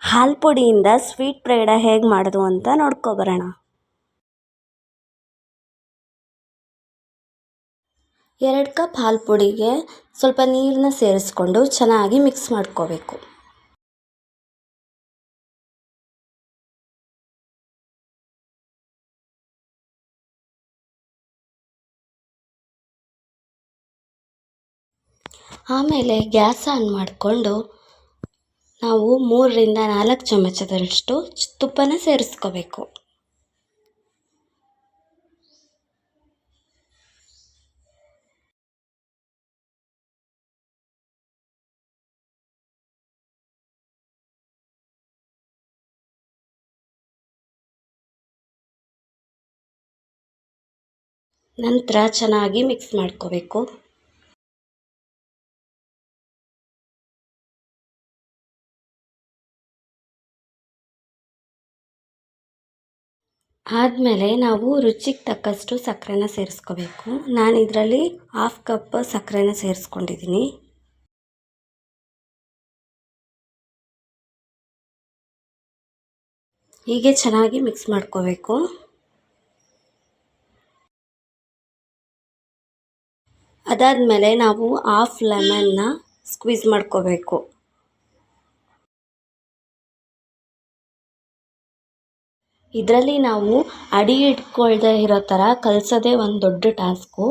ಹಾಲು ಪುಡಿಯಿಂದ ಸ್ವೀಟ್ ಪೇಡ ಹೇಗೆ ಮಾಡೋದು ಅಂತ ನೋಡ್ಕೊಬರೋಣ. 2 ಕಪ್ ಹಾಲು ಪುಡಿಗೆ ಸ್ವಲ್ಪ ನೀರನ್ನ ಸೇರಿಸ್ಕೊಂಡು ಚೆನ್ನಾಗಿ ಮಿಕ್ಸ್ ಮಾಡ್ಕೋಬೇಕು. ಆಮೇಲೆ ಗ್ಯಾಸ್ ಆನ್ ಮಾಡಿಕೊಂಡು ನಾವು 3 ರಿಂದ 4 ಚಮಚದಷ್ಟು ತುಪ್ಪನ ಸೇರಿಸ್ಕೋಬೇಕು. ನಂತರ ಚೆನ್ನಾಗಿ ಮಿಕ್ಸ್ ಮಾಡ್ಕೋಬೇಕು. ಆದಮೇಲೆ ನಾವು ರುಚಿಗೆ ತಕ್ಕಷ್ಟು ಸಕ್ಕರೆನ ಸೇರಿಸ್ಕೋಬೇಕು. ನಾನು ಇದರಲ್ಲಿ 1/2 ಕಪ್ ಸಕ್ಕರೆನ ಸೇರಿಸ್ಕೊಂಡಿದ್ದೀನಿ. ಹೀಗೆ ಚೆನ್ನಾಗಿ ಮಿಕ್ಸ್ ಮಾಡ್ಕೋಬೇಕು. ಅದಾದಮೇಲೆ ನಾವು 1/2 ಲೆಮನ್ನ ಸ್ಕ್ವೀಸ್ ಮಾಡ್ಕೋಬೇಕು. ಇದರಲ್ಲಿ ನಾವು ಅಡಿ ಇಟ್ಕೊಳ್ದೇ ಇರೋ ಥರ ಕಲಸೋದೇ ಒಂದು ದೊಡ್ಡ ಟಾಸ್ಕು.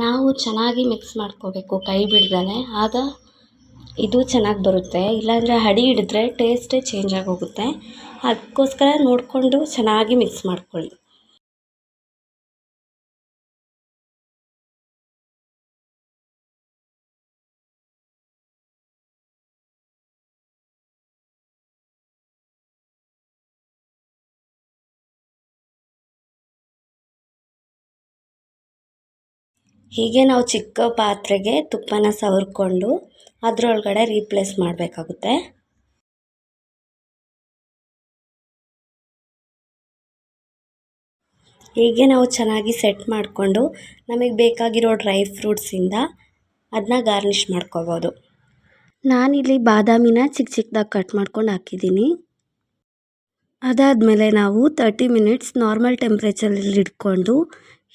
ನಾವು ಚೆನ್ನಾಗಿ ಮಿಕ್ಸ್ ಮಾಡ್ಕೋಬೇಕು ಕೈ ಬಿಡ್ದೇ, ಆಗ ಇದು ಚೆನ್ನಾಗಿ ಬರುತ್ತೆ. ಇಲ್ಲಾಂದರೆ ಅಡಿ ಹಿಡಿದ್ರೆ ಟೇಸ್ಟೇ ಚೇಂಜ್ ಆಗೋಗುತ್ತೆ. ಅದಕ್ಕೋಸ್ಕರ ನೋಡಿಕೊಂಡು ಚೆನ್ನಾಗಿ ಮಿಕ್ಸ್ ಮಾಡ್ಕೊಳ್ಳಿ. ಹೀಗೆ ನಾವು ಚಿಕ್ಕ ಪಾತ್ರೆಗೆ ತುಪ್ಪನ ಸವರ್ಕೊಂಡು ಅದರೊಳಗಡೆ ರೀಪ್ಲೇಸ್ ಮಾಡಬೇಕಾಗುತ್ತೆ. ಹೀಗೆ ನಾವು ಚೆನ್ನಾಗಿ ಸೆಟ್ ಮಾಡಿಕೊಂಡು ನಮಗೆ ಬೇಕಾಗಿರೋ ಡ್ರೈ ಫ್ರೂಟ್ಸಿಂದ ಅದನ್ನ ಗಾರ್ನಿಷ್ ಮಾಡ್ಕೋಬೋದು. ನಾನಿಲ್ಲಿ ಬಾದಾಮಿನ ಚಿಕ್ಕ ಚಿಕ್ಕದಾಗಿ ಕಟ್ ಮಾಡ್ಕೊಂಡು ಹಾಕಿದ್ದೀನಿ. ಅದಾದಮೇಲೆ ನಾವು 30 ಮಿನಿಟ್ಸ್ ನಾರ್ಮಲ್ ಟೆಂಪ್ರೇಚರಲ್ಲಿ ಇಟ್ಕೊಂಡು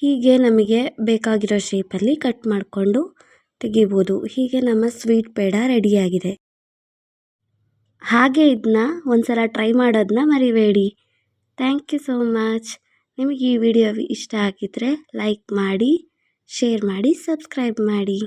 ಹೀಗೆ ನಮಗೆ ಬೇಕಾಗಿರೋ ಶೇಪಲ್ಲಿ ಕಟ್ ಮಾಡಿಕೊಂಡು ತೆಗಿಬೋದು. ಹೀಗೆ ನಮ್ಮ ಸ್ವೀಟ್ ಪೇಡ ರೆಡಿಯಾಗಿದೆ. ಹಾಗೆ ಇದನ್ನ ಒಂದ್ಸಲ ಟ್ರೈ ಮಾಡೋದನ್ನ ಮರಿಬೇಡಿ. Thank you so much. ನಿಮಗೆ ಈ ವಿಡಿಯೋ ಇಷ್ಟ ಆಗಿದ್ದರೆ ಲೈಕ್ ಮಾಡಿ, ಶೇರ್ ಮಾಡಿ, ಸಬ್ಸ್ಕ್ರೈಬ್ ಮಾಡಿ.